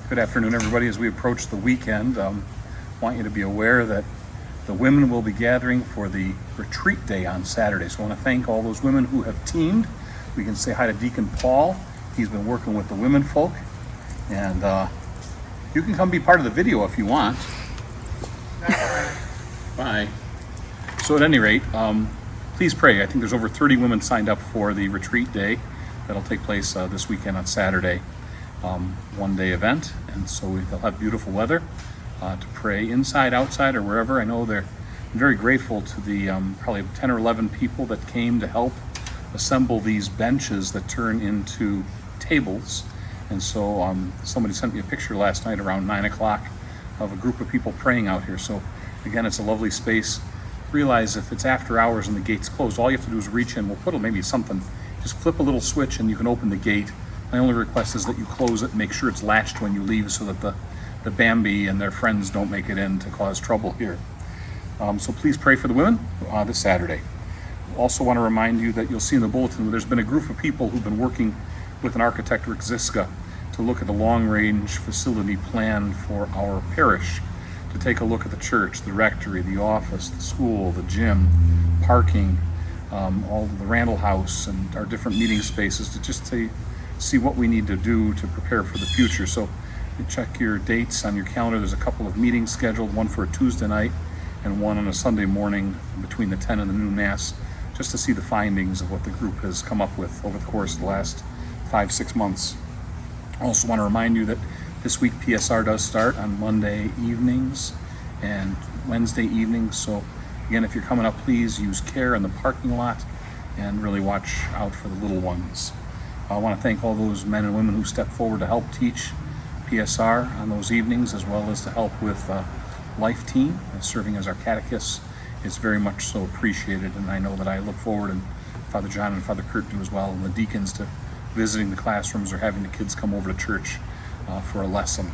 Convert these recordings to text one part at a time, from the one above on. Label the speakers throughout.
Speaker 1: Good afternoon, everybody. As we approach the weekend, I want you to be aware that the women will be gathering for the retreat day on Saturday. So I want to thank all those women who have teamed. We can say hi to Deacon Paul. He's been working with the women folk. And you can come be part of the video if you want. Bye. So at any rate, please pray. I think there's over 30 women signed up for the retreat day that'll take place this weekend on Saturday. One-day event, and so they'll have beautiful weather to pray inside, outside, or wherever. I know I'm very grateful to the probably 10 or 11 people that came to help assemble these benches that turn into tables. And so somebody sent me a picture last night around 9 o'clock of a group of people praying out here. So again, it's a lovely space. Realize if it's after hours and the gate's closed, all you have to do is reach in. We'll put maybe something, just flip a little switch and you can open the gate. My only request is that you close it and make sure it's latched when you leave so that the Bambi and their friends don't make it in to cause trouble here. So please pray for the women this Saturday. Also want to remind you that you'll see in the bulletin there's been a group of people who've been working with an architect, Rick Ziska, to look at the long-range facility plan for our parish, to take a look at the church, the rectory, the office, the school, the gym, parking, all of the Randall House and our different meeting spaces, to just see what we need to do to prepare for the future. So you check your dates on your calendar. There's a couple of meetings scheduled, one for a Tuesday night and one on a Sunday morning between the 10 and the noon Mass, just to see the findings of what the group has come up with over the course of the last 5-6 months. I also want to remind you that this week PSR does start on Monday evenings and Wednesday evenings. So again, if you're coming up, please use care in the parking lot and really watch out for the little ones. I want to thank all those men and women who stepped forward to help teach PSR on those evenings, as well as to help with Life Team serving as our catechists. It's very much so appreciated, and I know that I look forward, and Father John and Father Kurt do as well, and the deacons, to visiting the classrooms or having the kids come over to church for a lesson.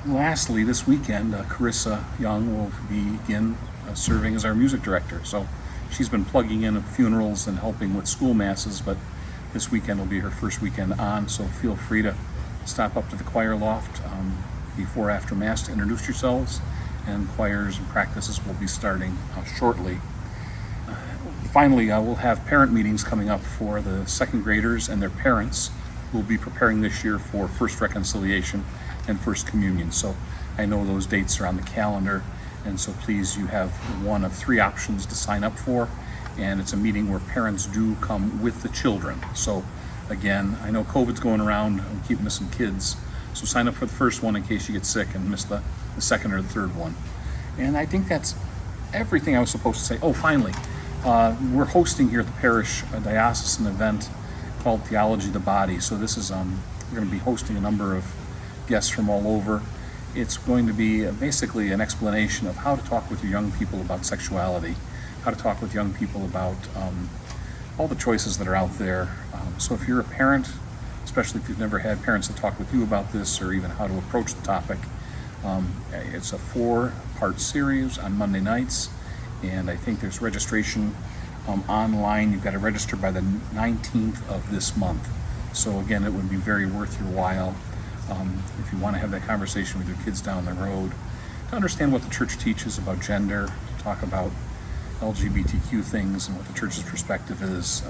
Speaker 1: Lastly, this weekend, Carissa Young will begin serving as our music director. So she's been plugging in at funerals and helping with school masses, but this weekend will be her first weekend on, so feel free to stop up to the choir loft before after Mass to introduce yourselves, and choirs and practices will be starting shortly. Finally, we'll have parent meetings coming up for the second graders and their parents who will be preparing this year for First Reconciliation and First Communion. So I know those dates are on the calendar, and so please, you have one of 3 options to sign up for. And it's a meeting where parents do come with the children. So again, I know COVID's going around and keep missing kids. So sign up for the first one in case you get sick and miss the second or the third one. And I think that's everything I was supposed to say. Oh, finally, we're hosting here at the parish a diocesan event called Theology, the Body. So this is, we're going to be hosting a number of guests from all over. It's going to be basically an explanation of how to talk with your young people about sexuality, how to talk with young people about all the choices that are out there. So if you're a parent, especially if you've never had parents that talk with you about this or even how to approach the topic, it's a 4-part series on Monday nights, and I think there's registration online. You've got to register by the 19th of this month. So again, it would be very worth your while if you want to have that conversation with your kids down the road, to understand what the church teaches about gender, to talk about LGBTQ things and what the church's perspective is.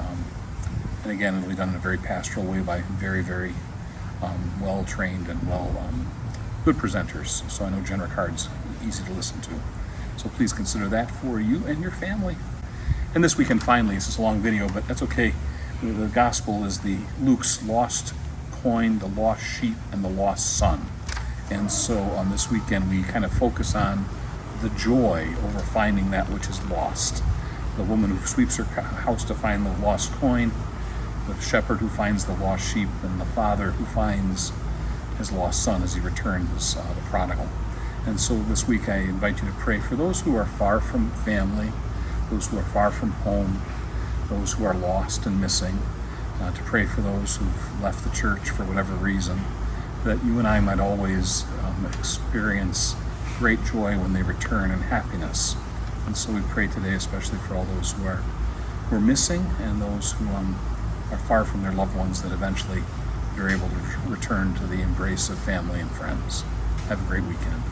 Speaker 1: And again, it'll be done in a very pastoral way by very, very well-trained and good presenters. So I know Jen Ricard's easy to listen to. So please consider that for you and your family. And this weekend, finally, this is a long video, but that's okay. The gospel is Luke's lost coin, the lost sheep, and the lost son. And so on this weekend, we kind of focus on the joy over finding that which is lost. The woman who sweeps her house to find the lost coin, the shepherd who finds the lost sheep, and the father who finds his lost son as he returns, the prodigal. And so this week I invite you to pray for those who are far from family, those who are far from home, those who are lost and missing, to pray for those who've left the church for whatever reason, that you and I might always experience great joy when they return and happiness. And so we pray today especially for all those who are missing and those who are far from their loved ones that eventually you're able to return to the embrace of family and friends. Have a great weekend.